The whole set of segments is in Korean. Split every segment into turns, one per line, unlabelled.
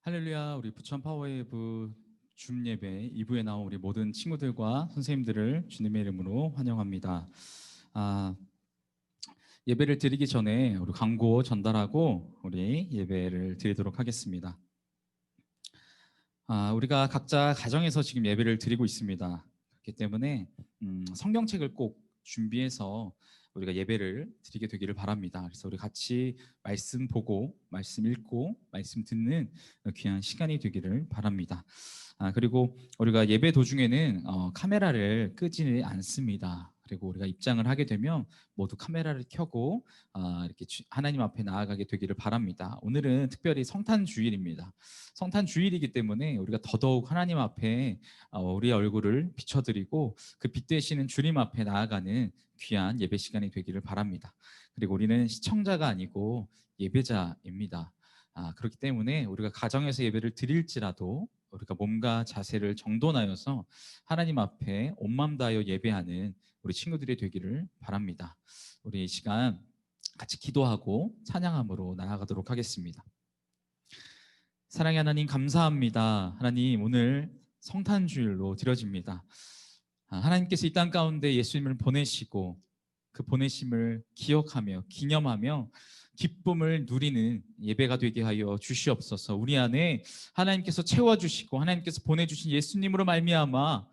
할렐루야. 우리 부천 파워웨이브 줌 예배 2부에 나온 우리 모든 친구들과 선생님들을 주님의 이름으로 환영합니다. 예배를 드리기 전에 우리 광고 전달하고 우리 예배를 드리도록 하겠습니다. 우리가 각자 가정에서 지금 예배를 드리고 있습니다. 그렇기 때문에 성경책을 꼭 준비해서 우리가 예배를 드리게 되기를 바랍니다. 그래서 우리 같이 말씀 보고 말씀 읽고 말씀 듣는 귀한 시간이 되기를 바랍니다. 그리고 우리가 예배 도중에는 카메라를 끄지 않습니다. 그리고 우리가 입장을 하게 되면 모두 카메라를 켜고 이렇게 하나님 앞에 나아가게 되기를 바랍니다. 오늘은 특별히 성탄 주일입니다. 성탄 주일이기 때문에 우리가 더더욱 하나님 앞에 우리의 얼굴을 비춰드리고 그 빛 되시는 주님 앞에 나아가는 귀한 예배 시간이 되기를 바랍니다. 그리고 우리는 시청자가 아니고 예배자입니다. 그렇기 때문에 우리가 가정에서 예배를 드릴지라도 우리가 몸과 자세를 정돈하여서 하나님 앞에 온 마음 다하여 예배하는 우리 친구들이 되기를 바랍니다. 우리 이 시간 같이 기도하고 찬양함으로 나아가도록 하겠습니다. 사랑의 하나님, 감사합니다. 하나님, 오늘 성탄주일로 드려집니다. 하나님께서 이 땅 가운데 예수님을 보내시고 그 보내심을 기억하며 기념하며 기쁨을 누리는 예배가 되게 하여 주시옵소서. 우리 안에 하나님께서 채워주시고 하나님께서 보내주신 예수님으로 말미암아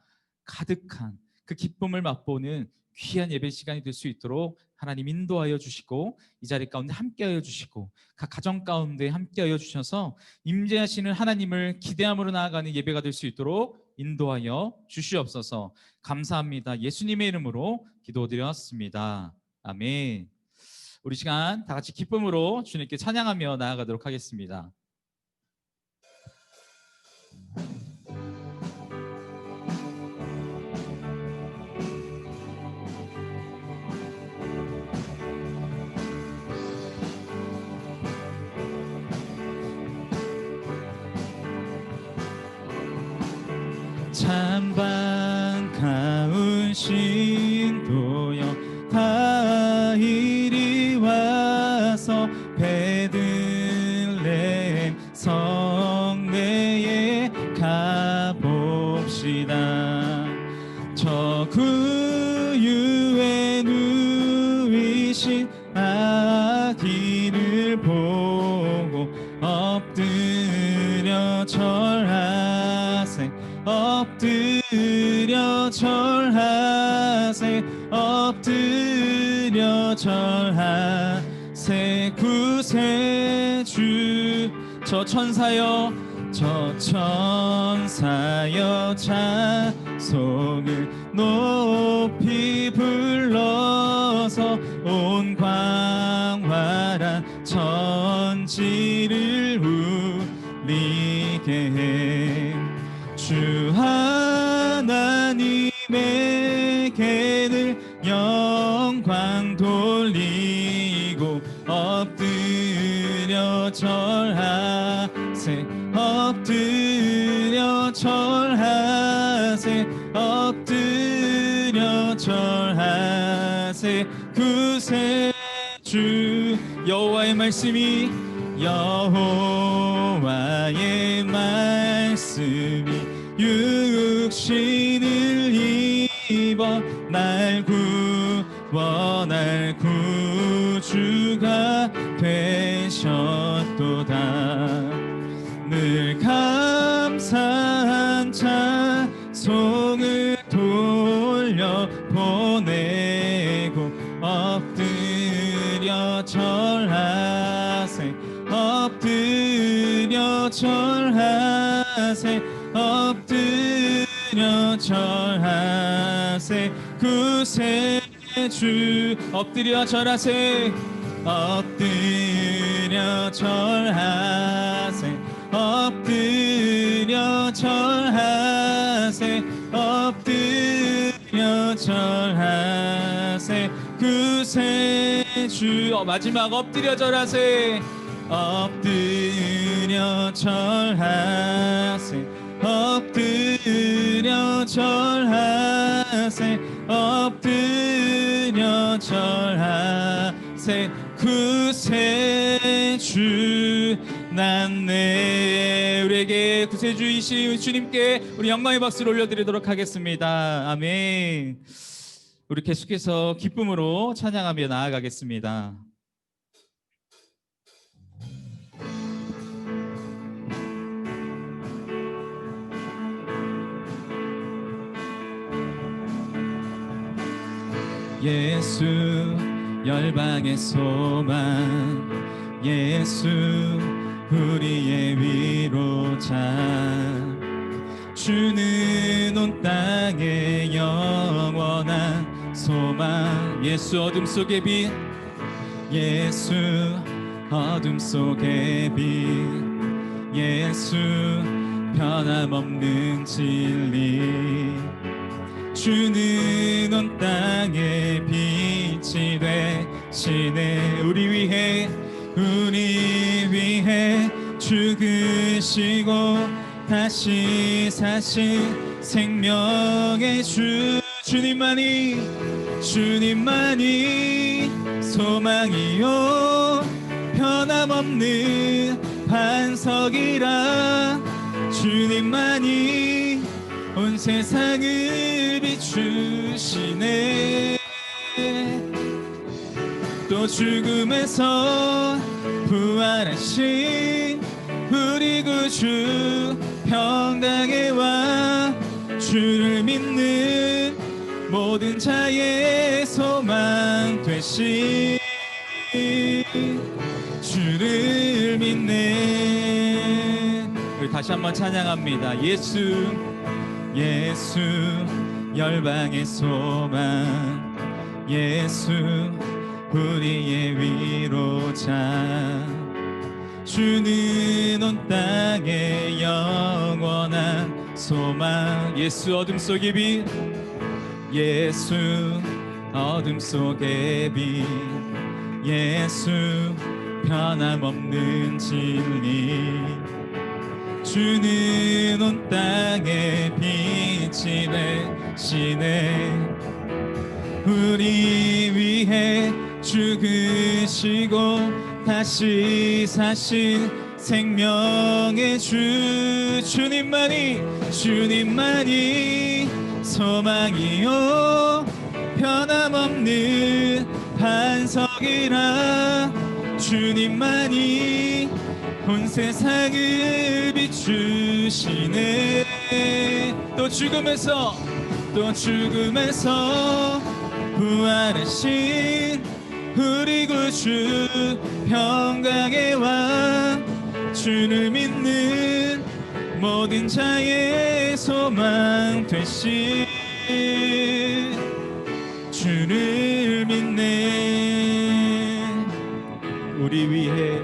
가득한 그 기쁨을 맛보는 귀한 예배 시간이 될 수 있도록 하나님 인도하여 주시고 이 자리 가운데 함께하여 주시고 각 가정 가운데 함께하여 주셔서 임재하시는 하나님을 기대함으로 나아가는 예배가 될 수 있도록 인도하여 주시옵소서. 감사합니다. 예수님의 이름으로 기도드렸습니다. 아멘. 우리 시간 다 같이 기쁨으로 주님께 찬양하며 나아가도록 하겠습니다. 참 반가운 신도여 다 이리 와서 베들레헴 성내에 가봅시다. 저 구유에 누이신 아기를 보고 엎드려 절하세. 엎드려 절하세. 엎드려 절하세. 구세주 저 천사여 저 천사여 찬송을 높이 불러서 온 광활한 천지를 울리게 해. 주 하나님에게는 영광 돌리고 엎드려 절하세. 엎드려 절하세. 엎드려 절하세. 구세주 여호와의 말씀이 여호와의 말씀이 육신을 입어 날 구원할 구주가 되셨도다. 늘 감사한 찬송을 돌려 보내고 엎드려 절하세. 엎드려 절하세. 엎드려 절하세. 구세주 엎드려 절하세. 엎드려 절하세. 엎드려 절하세. 엎드려 절하세. 구세주 마지막 엎드려 절하세. 엎드려 절하세. 엎드려 절하세. 엎드려 절하세. 구세주 났네. 우리에게 구세주이신 주님께 우리 영광의 박수를 올려드리도록 하겠습니다. 아멘. 우리 계속해서 기쁨으로 찬양하며 나아가겠습니다. 예수 열방의 소망, 예수 우리의 위로자, 주는 온 땅의 영원한 소망. 예수 어둠 속의 빛, 예수 어둠 속의 빛, 예수 변함없는 진리, 주는 온 땅의 빛이 되시네. 우리 위해 죽으시고 다시 사신 생명의 주, 주님만이 소망이요 변함없는 반석이라. 주님만이 온 세상을 비추시네. 또 죽음에서 부활하신 우리 구주 평강의 왕, 주를 믿는 모든 자의 소망 되신 주를 믿네. 우리 다시 한번 찬양합니다. 예수 열방의 소망, 예수 우리의 위로자, 주는 온 땅의 영원한 소망. 예수 어둠 속의 빛, 예수 어둠 속의 빛, 예수 변함없는 진리, 주는 온 땅의 빛이 되시네. 우리 위해 죽으시고 다시 사신 생명의 주, 주님만이 소망이요 변함없는 반석이라. 주님만이 온 세상을 비추시네. 또 죽음에서 부활하신 우리 구주 평강의 왕, 주를 믿는 모든 자의 소망 되신 주를 믿네. 우리 위해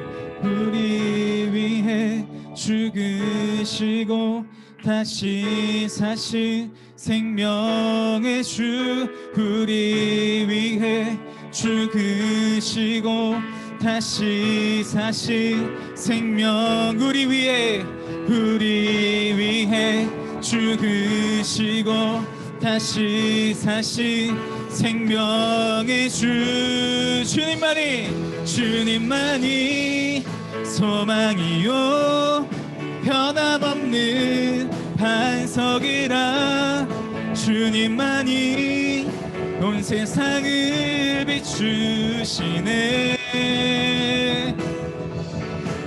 죽으시고 다시 사신 생명의 주, 우리 위해 죽으시고 다시 사신 생명. 우리 위해 죽으시고 다시 사신 생명의 주, 주님만이 소망이요 변함없는 반석이라. 주님만이 온 세상을 비추시네.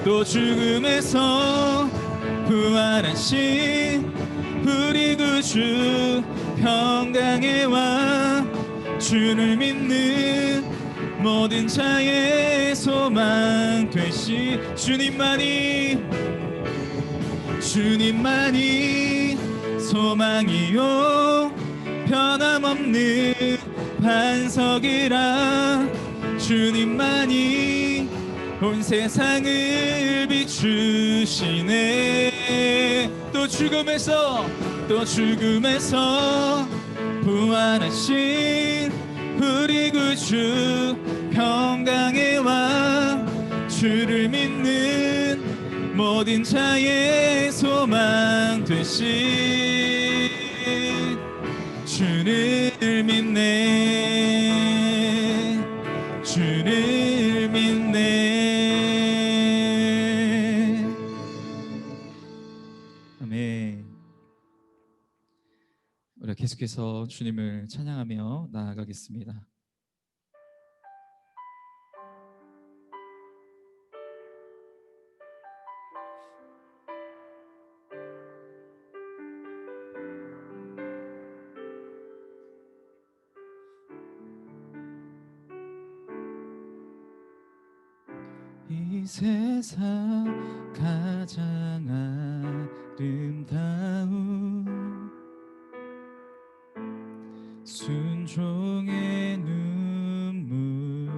또 죽음에서 부활하신 우리 구주 평강의 왕, 주를 믿는 모든 자의 소망 되시. 주님만이 소망이요 변함없는 반석이라. 주님만이 온 세상을 비추시네. 또 죽음에서 부활하신 우리 구주 평강의 왕, 주를 믿는 모든 자의 소망 되신 주를 믿네. 주를 믿네. 아멘. 우리가 계속해서 주님을 찬양하며 나아가겠습니다. 이 세상 가장 아름다운 순종의 눈물,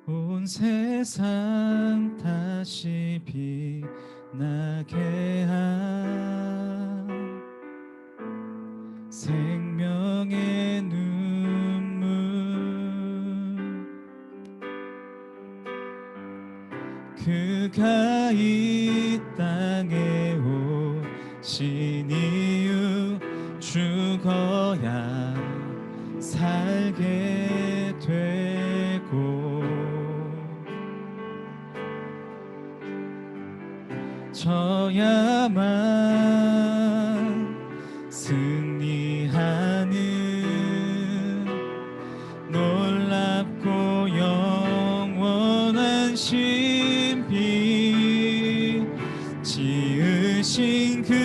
온 세상 다시 빛나게 한 생명의 눈물, 그가 이 땅에 오신 이유, 죽어야 살게 되고 져야만 승리하는 놀랍고 영원한 신비, 지으신 그대로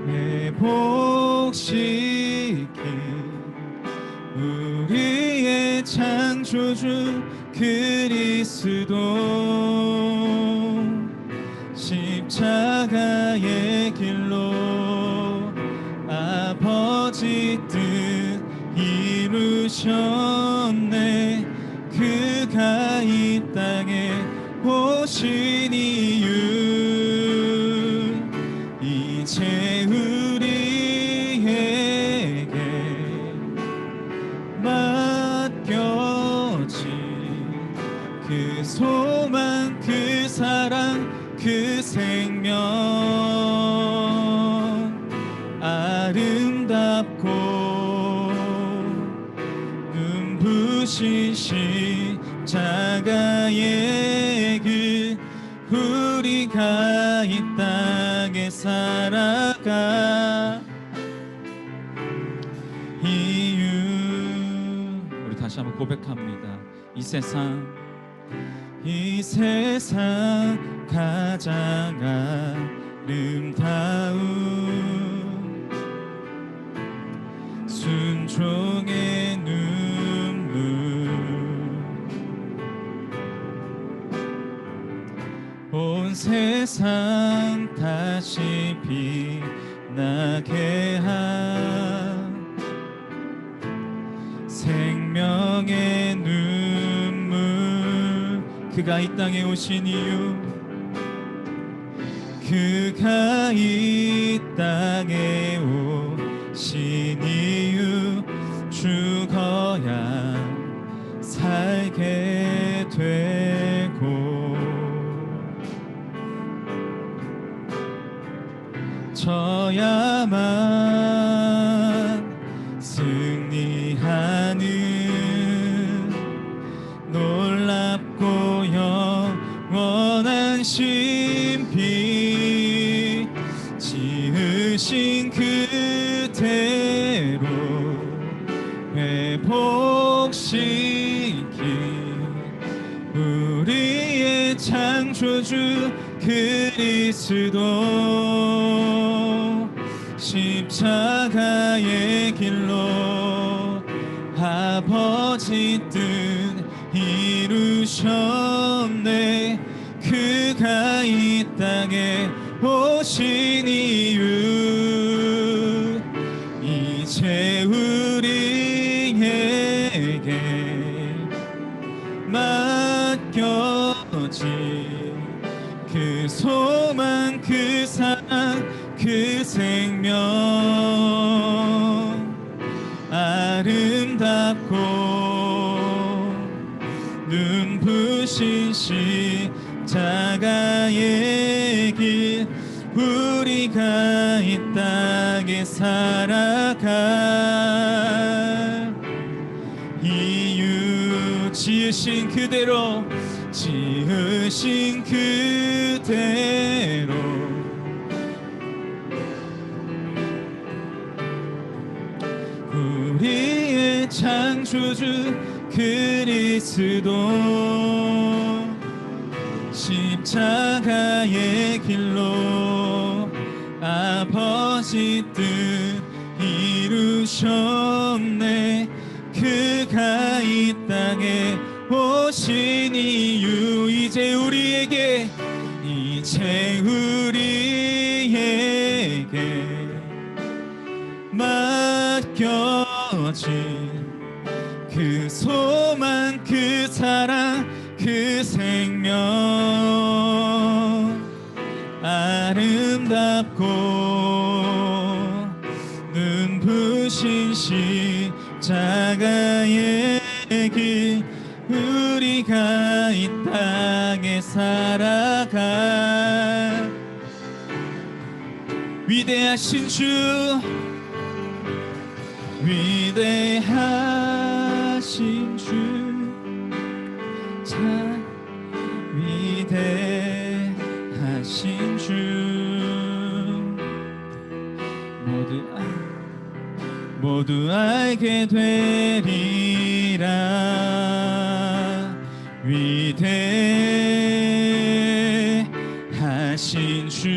회복시킨 우리의 창조주 그리스도, 십자가의 길로 아버지 뜻 이루셨네. 그가 이 땅에 오신 이유, 이제 우리에게 맡겨진 그 소망, 그 사랑, 그 생명, 아름답고 눈부신 십자가의 길, 우리가 이 땅에 살아가 이유. 우리 다시 한번 고백합니다. 이 세상 가장 아름다운 순종의 눈물, 온 세상 다시 빛나게 한 생명의 눈물, 그가 이 땅에 오신 이유, 그가 이 땅에 오신 이유, 죽어야 살게 되고 져야만 승리하는 놀랍고 영원한 신비, 지으신 그대로 회복시킨 우리의 창조주 그리스도, 십자가의 길로 아버지 뜻 이루셨네. 그가 이 땅에 오신 이유, 이제 우리에게 맡겨진 그 소망, 그 사랑, 그 생명, 아름답고 눈부신 십자가의 길, 우리가 이 땅에 살아갈 이유, 지으신 그대로 지으신 그대로 우리의 창조주 그리스도 십자가의 길로 아버지 뜻 이루셨네. 그가 이 땅에 오신 이유 이제 우리에게 맡겨진 그 소망 그 사랑 그 생명 아름답고 눈부신 십자가의 길 우리가 이 땅에 살아가 위대하신 주 위대하신 주 참 위대하신 주 모두 알게 되리라. 위대하신 주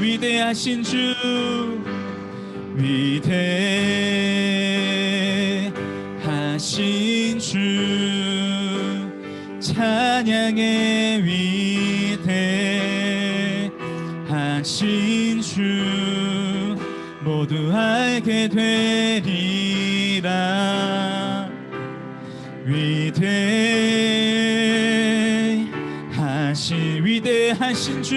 위대하신 주 위대하신 주 찬양의 위대하신 주 모두 알게 되리라. 위대하신 주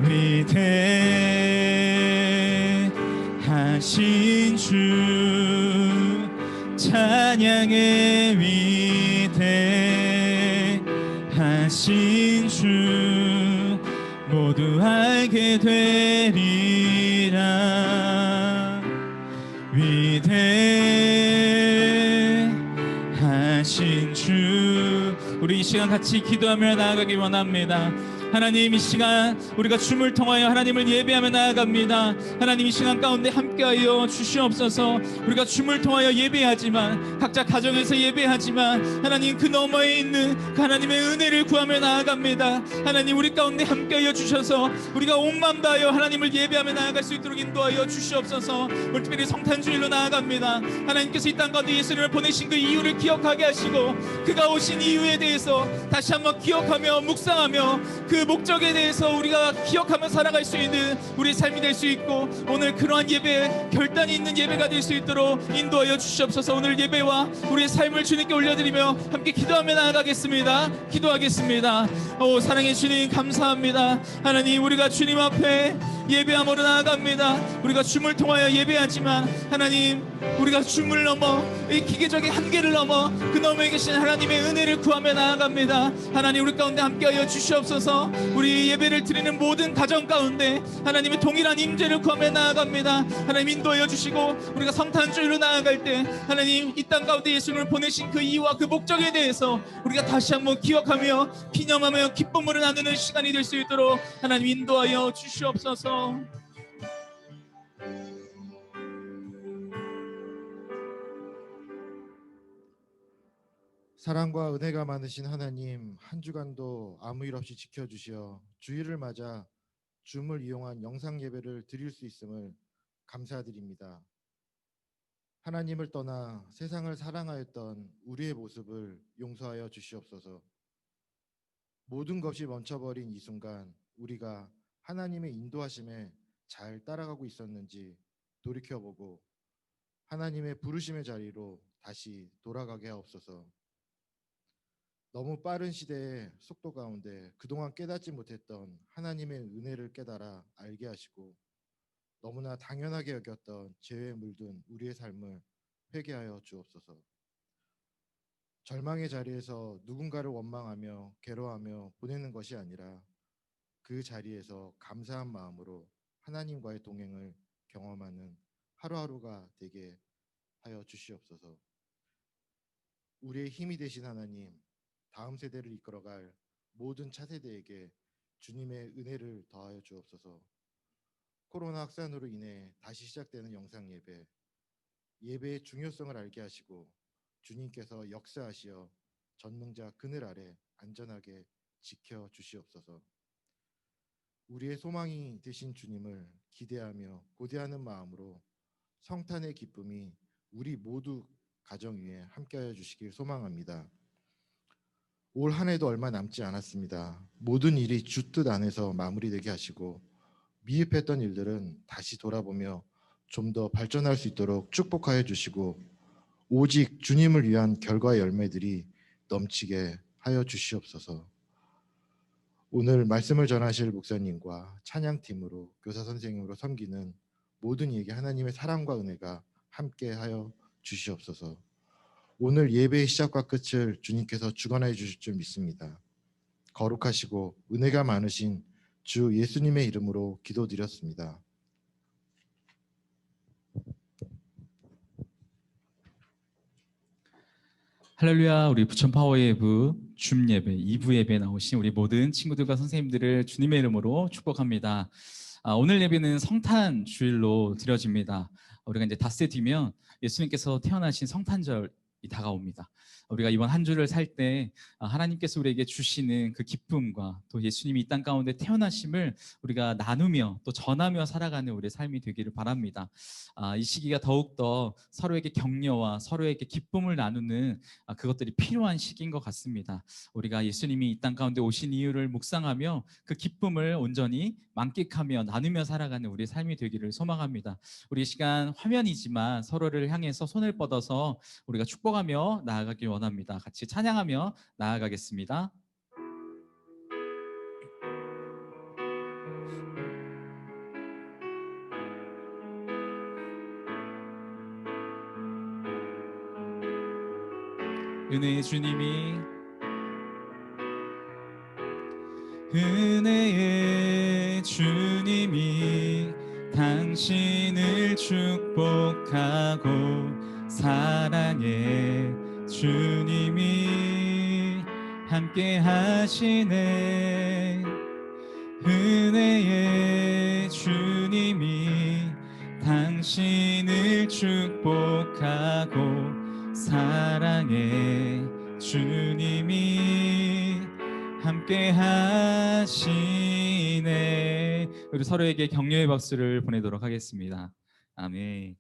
위대하신 주 찬양의 위대하신 주 모두 알게 되리라. 위대하신 주 우리 이 시간 같이 기도하며 나아가기 원합니다. 하나님 이 시간 우리가 춤을 통하여 하나님을 예배하며 나아갑니다. 하나님 이 시간 가운데 함께하여 주시옵소서. 우리가 춤을 통하여 예배하지만 각자 가정에서 예배하지만 하나님 그 너머에 있는 그 하나님의 은혜를 구하며 나아갑니다. 하나님 우리 가운데 함께하여 주셔서 우리가 온 마음 다하여 하나님을 예배하며 나아갈 수 있도록 인도하여 주시옵소서. 우리 특별히 성탄주일로 나아갑니다. 하나님께서 이 땅 가운데 예수님을 보내신 그 이유를 기억하게 하시고 그가 오신 이유에 대해서 다시 한번 기억하며 묵상하며 그 목적에 대해서 우리가 기억하며 살아갈 수 있는 우리 삶이 될 수 있고 오늘 그러한 예배 결단이 있는 예배가 될 수 있도록 인도하여 주시옵소서. 오늘 예배와 우리의 삶을 주님께 올려드리며 함께 기도하며 나아가겠습니다. 기도하겠습니다. 오 사랑의 주님 감사합니다. 하나님 우리가 주님 앞에 예배함으로 나아갑니다. 우리가 춤을 통하여 예배하지만 하나님 우리가 춤을 넘어 이 기계적인 한계를 넘어 그 너머에 계신 하나님의 은혜를 구하며 나아갑니다. 하나님 우리 가운데 함께하여 주시옵소서. 우리 예배를 드리는 모든 가정 가운데 하나님의 동일한 임재를 구하며 나아갑니다. 하나님 인도하여 주시고 우리가 성탄주일로 나아갈 때 하나님 이 땅 가운데 예수님을 보내신 그 이유와 그 목적에 대해서 우리가 다시 한번 기억하며 기념하며 기쁨으로 나누는 시간이 될 수 있도록 하나님 인도하여 주시옵소서.
사랑과 은혜가 많으신 하나님, 한 주간도 아무 일 없이 지켜주시어 주일을 맞아 줌을 이용한 영상 예배를 드릴 수 있음을 감사드립니다. 하나님을 떠나 세상을 사랑하였던 우리의 모습을 용서하여 주시옵소서. 모든 것이 멈춰버린 이 순간 우리가 하나님의 인도하심에 잘 따라가고 있었는지 돌이켜보고 하나님의 부르심의 자리로 다시 돌아가게 하옵소서. 너무 빠른 시대의 속도 가운데 그동안 깨닫지 못했던 하나님의 은혜를 깨달아 알게 하시고 너무나 당연하게 여겼던 죄에 물든 우리의 삶을 회개하여 주옵소서. 절망의 자리에서 누군가를 원망하며 괴로워하며 보내는 것이 아니라 그 자리에서 감사한 마음으로 하나님과의 동행을 경험하는 하루하루가 되게 하여 주시옵소서. 우리의 힘이 되신 하나님, 다음 세대를 이끌어갈 모든 차세대에게 주님의 은혜를 더하여 주옵소서. 코로나 확산으로 인해 다시 시작되는 영상 예배, 예배의 중요성을 알게 하시고 주님께서 역사하시어 전능자 그늘 아래 안전하게 지켜 주시옵소서. 우리의 소망이 되신 주님을 기대하며 고대하는 마음으로 성탄의 기쁨이 우리 모두 가정 위에 함께하여 주시길 소망합니다. 올 한 해도 얼마 남지 않았습니다. 모든 일이 주 뜻 안에서 마무리되게 하시고 미흡했던 일들은 다시 돌아보며 좀 더 발전할 수 있도록 축복하여 주시고 오직 주님을 위한 결과의 열매들이 넘치게 하여 주시옵소서. 오늘 말씀을 전하실 목사님과 찬양팀으로 교사 선생님으로 섬기는 모든 이에게 하나님의 사랑과 은혜가 함께 하여 주시옵소서. 오늘 예배의 시작과 끝을 주님께서 주관하여 주실 줄 믿습니다. 거룩하시고 은혜가 많으신 주 예수님의 이름으로 기도드렸습니다.
할렐루야. 우리 부천 파워웨이브 줌 예배 2부 예배에 나오신 우리 모든 친구들과 선생님들을 주님의 이름으로 축복합니다. 오늘 예배는 성탄 주일로 드려집니다. 우리가 이제 닷새 뒤면 예수님께서 태어나신 성탄절이 다가옵니다. 우리가 이번 한 주를 살 때 하나님께서 우리에게 주시는 그 기쁨과 또 예수님이 이 땅 가운데 태어나심을 우리가 나누며 또 전하며 살아가는 우리의 삶이 되기를 바랍니다. 이 시기가 더욱더 서로에게 격려와 서로에게 기쁨을 나누는 그것들이 필요한 시기인 것 같습니다. 우리가 예수님이 이 땅 가운데 오신 이유를 묵상하며 그 기쁨을 온전히 만끽하며 나누며 살아가는 우리의 삶이 되기를 소망합니다. 우리 시간 화면이지만 서로를 향해서 손을 뻗어서 우리가 축복하며 나아가길 원합니다. 같이 찬양하며 나아가겠습니다. 은혜의 주님이 은혜의 주님이 당신을 축복하고 사랑의 주님이 함께 하시네. 은혜의 주님이 당신을 축복하고 사랑의 주님이 함께 하시네. 우리 서로에게 격려의 박수를 보내도록 하겠습니다. 아멘.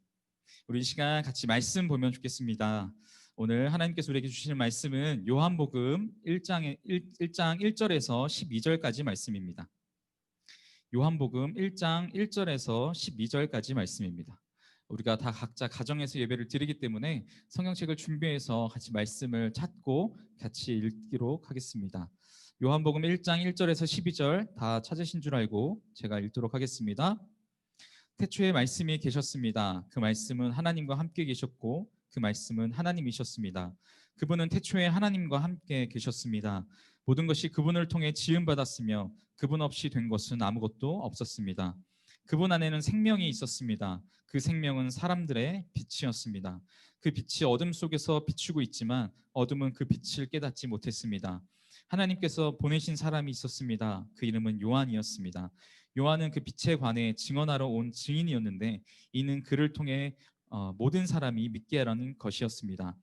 우리 이 시간 같이 말씀 보면 좋겠습니다. 오늘 하나님께서 우리에게 주시는 말씀은 요한복음 1장 1절에서 12절까지 말씀입니다. 요한복음 1장 1절에서 12절까지 말씀입니다. 우리가 다 각자 가정에서 예배를 드리기 때문에 성경책을 준비해서 같이 말씀을 찾고 같이 읽도록 하겠습니다. 요한복음 1장 1절에서 12절 다 찾으신 줄 알고 제가 읽도록 하겠습니다. 태초에 말씀이 계셨습니다. 그 말씀은 하나님과 함께 계셨고 그 말씀은 하나님이셨습니다. 그분은 태초에 하나님과 함께 계셨습니다. 모든 것이 그분을 통해 지음받았으며 그분 없이 된 것은 아무것도 없었습니다. 그분 안에는 생명이 있었습니다. 그 생명은 사람들의 빛이었습니다. 그 빛이 어둠 속에서 비추고 있지만 어둠은 그 빛을 깨닫지 못했습니다. 하나님께서 보내신 사람이 있었습니다. 그 이름은 요한이었습니다. 요한은 그 빛에 관해 증언하러 온 증인이었는데 이는 그를 통해 모든 사람이 믿게 하라는 것이었습니다.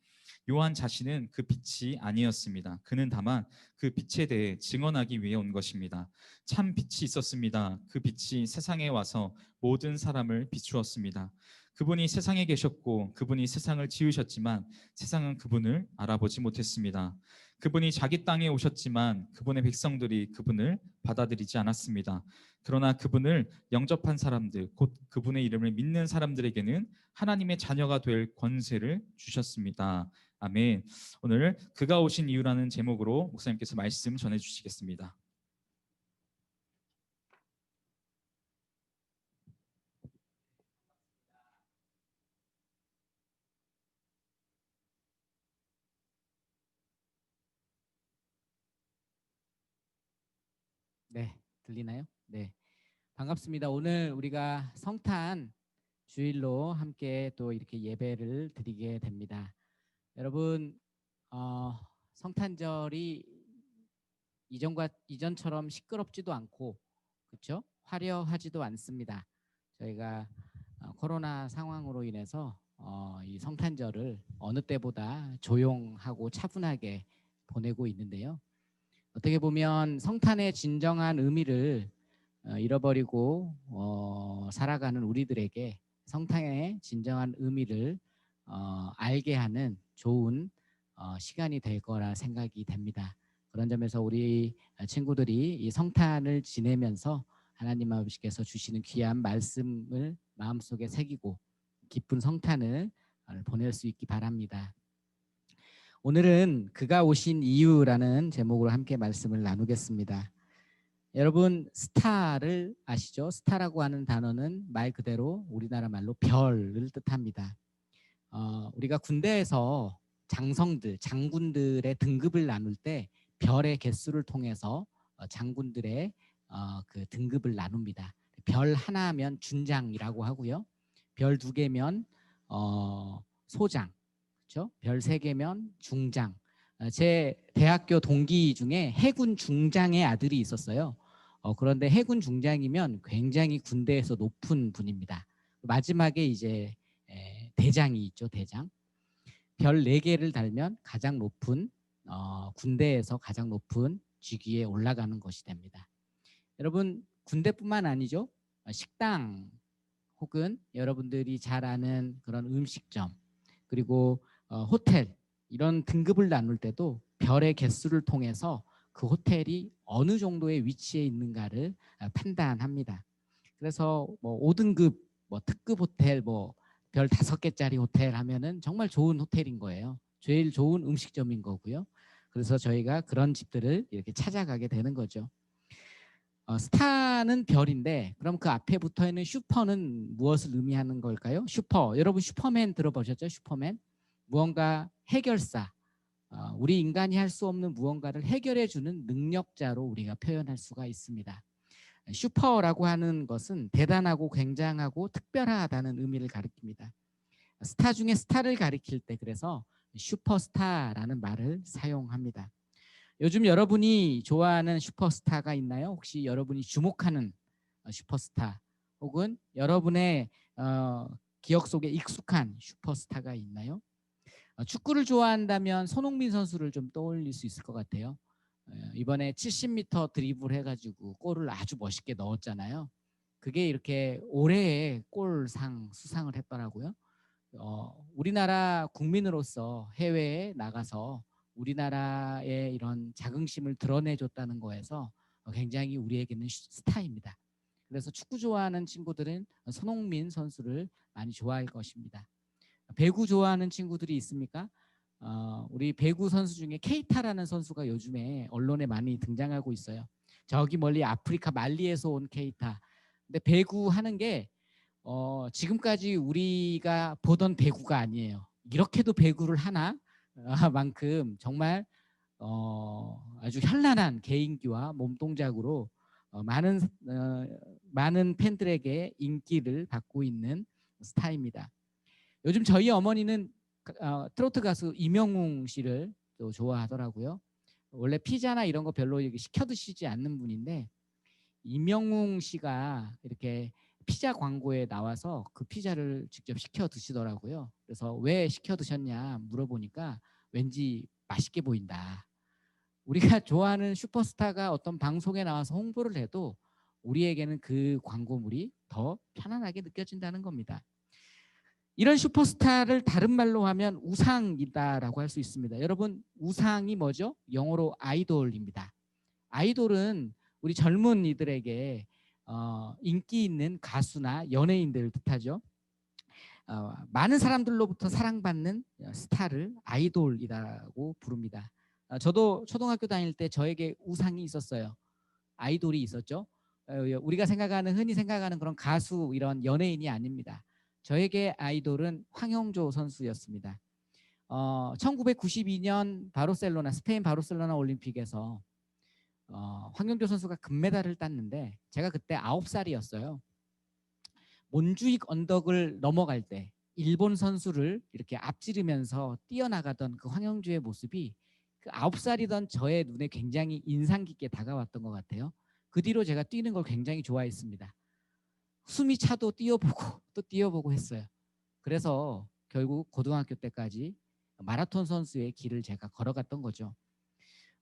요한 자신은 그 빛이 아니었습니다. 그는 다만 그 빛에 대해 증언하기 위해 온 것입니다. 참 빛이 있었습니다. 그 빛이 세상에 와서 모든 사람을 비추었습니다. 그분이 세상에 계셨고 그분이 세상을 지으셨지만 세상은 그분을 알아보지 못했습니다. 그분이 자기 땅에 오셨지만 그분의 백성들이 그분을 받아들이지 않았습니다. 그러나 그분을 영접한 사람들, 곧 그분의 이름을 믿는 사람들에게는 하나님의 자녀가 될 권세를 주셨습니다. 아멘. 오늘 그가 오신 이유라는 제목으로 목사님께서 말씀 전해주시겠습니다.
네, 들리나요? 네, 반갑습니다. 오늘 우리가 성탄 주일로 함께 또 이렇게 예배를 드리게 됩니다. 여러분, 성탄절이 이전처럼 시끄럽지도 않고 그렇죠? 화려하지도 않습니다. 저희가 코로나 상황으로 인해서 이 성탄절을 어느 때보다 조용하고 차분하게 보내고 있는데요. 어떻게 보면 성탄의 진정한 의미를 잃어버리고 살아가는 우리들에게 성탄의 진정한 의미를 알게 하는 좋은 시간이 될 거라 생각이 됩니다. 그런 점에서 우리 친구들이 이 성탄을 지내면서 하나님 아버지께서 주시는 귀한 말씀을 마음속에 새기고 기쁜 성탄을 보낼 수 있기 바랍니다. 오늘은 그가 오신 이유라는 제목으로 함께 말씀을 나누겠습니다. 여러분 스타를 아시죠? 스타라고 하는 단어는 말 그대로 우리나라 말로 별을 뜻합니다. 우리가 군대에서 장군들의 등급을 나눌 때 별의 개수를 통해서 장군들의 그 등급을 나눕니다. 별 하나면 준장이라고 하고요. 별 2개면 소장, 그렇죠? 별 3개면 중장. 제 대학교 동기 중에 해군 중장의 아들이 있었어요. 그런데 해군 중장이면 굉장히 군대에서 높은 분입니다. 마지막에 이제 대장이 있죠, 대장. 별 4개를 달면 가장 높은 군대에서 가장 높은 직위에 올라가는 것이 됩니다. 여러분 군대뿐만 아니죠. 식당 혹은 여러분들이 잘 아는 그런 음식점 그리고 호텔 이런 등급을 나눌 때도 별의 개수를 통해서 그 호텔이 어느 정도의 위치에 있는가를 판단합니다. 그래서 뭐 5등급 뭐 특급 호텔 뭐 별 5개짜리 호텔 하면은 정말 좋은 호텔인 거예요. 제일 좋은 음식점인 거고요. 그래서 저희가 그런 집들을 이렇게 찾아가게 되는 거죠. 스타는 별인데 그럼 그 앞에 붙어 있는 슈퍼는 무엇을 의미하는 걸까요? 슈퍼. 여러분 슈퍼맨 들어보셨죠? 슈퍼맨. 무언가 해결사. 우리 인간이 할 수 없는 무언가를 해결해 주는 능력자로 우리가 표현할 수가 있습니다. 슈퍼라고 하는 것은 대단하고 굉장하고 특별하다는 의미를 가리킵니다. 스타 중에 스타를 가리킬 때 그래서 슈퍼스타라는 말을 사용합니다. 요즘 여러분이 좋아하는 슈퍼스타가 있나요? 혹시 여러분이 주목하는 슈퍼스타 혹은 여러분의 기억 속에 익숙한 슈퍼스타가 있나요? 축구를 좋아한다면 손흥민 선수를 좀 떠올릴 수 있을 것 같아요. 이번에 70m 드리블 해가지고 골을 아주 멋있게 넣었잖아요. 그게 이렇게 올해의 골상 수상을 했더라고요. 우리나라 국민으로서 해외에 나가서 우리나라의 이런 자긍심을 드러내줬다는 거에서 굉장히 우리에게는 스타입니다. 그래서 축구 좋아하는 친구들은 손흥민 선수를 많이 좋아할 것입니다. 배구 좋아하는 친구들이 있습니까? 우리 배구 선수 중에 케이타라는 선수가 요즘에 언론에 많이 등장하고 있어요. 저기 멀리 아프리카 말리에서 온 케이타. 근데 배구 하는 게 지금까지 우리가 보던 배구가 아니에요. 이렇게도 배구를 하나? 만큼 정말 아주 현란한 개인기와 몸동작으로 많은 팬들에게 인기를 받고 있는 스타입니다. 요즘 저희 어머니는 트로트 가수 임영웅 씨를 또 좋아하더라고요. 원래 피자나 이런 거 별로 시켜 드시지 않는 분인데 임영웅 씨가 이렇게 피자 광고에 나와서 그 피자를 직접 시켜 드시더라고요. 그래서 왜 시켜 드셨냐 물어보니까 왠지 맛있게 보인다. 우리가 좋아하는 슈퍼스타가 어떤 방송에 나와서 홍보를 해도 우리에게는 그 광고물이 더 편안하게 느껴진다는 겁니다. 이런 슈퍼스타를 다른 말로 하면 우상이다라고 할 수 있습니다. 여러분 우상이 뭐죠? 영어로 아이돌입니다. 아이돌은 우리 젊은이들에게 인기 있는 가수나 연예인들을 뜻하죠. 많은 사람들로부터 사랑받는 스타를 아이돌이라고 부릅니다. 저도 초등학교 다닐 때 저에게 우상이 있었어요. 아이돌이 있었죠. 우리가 흔히 생각하는 그런 가수 이런 연예인이 아닙니다. 저에게 아이돌은 황영조 선수였습니다. 1992년 스페인 바르셀로나 올림픽에서 황영조 선수가 금메달을 땄는데 제가 그때 9살이었어요. 몬주익 언덕을 넘어갈 때 일본 선수를 이렇게 앞지르면서 뛰어나가던 그 황영주의 모습이 그 9살이던 저의 눈에 굉장히 인상 깊게 다가왔던 것 같아요. 그 뒤로 제가 뛰는 걸 굉장히 좋아했습니다. 숨이 차도 뛰어보고 또 뛰어보고 했어요. 그래서 결국 고등학교 때까지 마라톤 선수의 길을 제가 걸어갔던 거죠.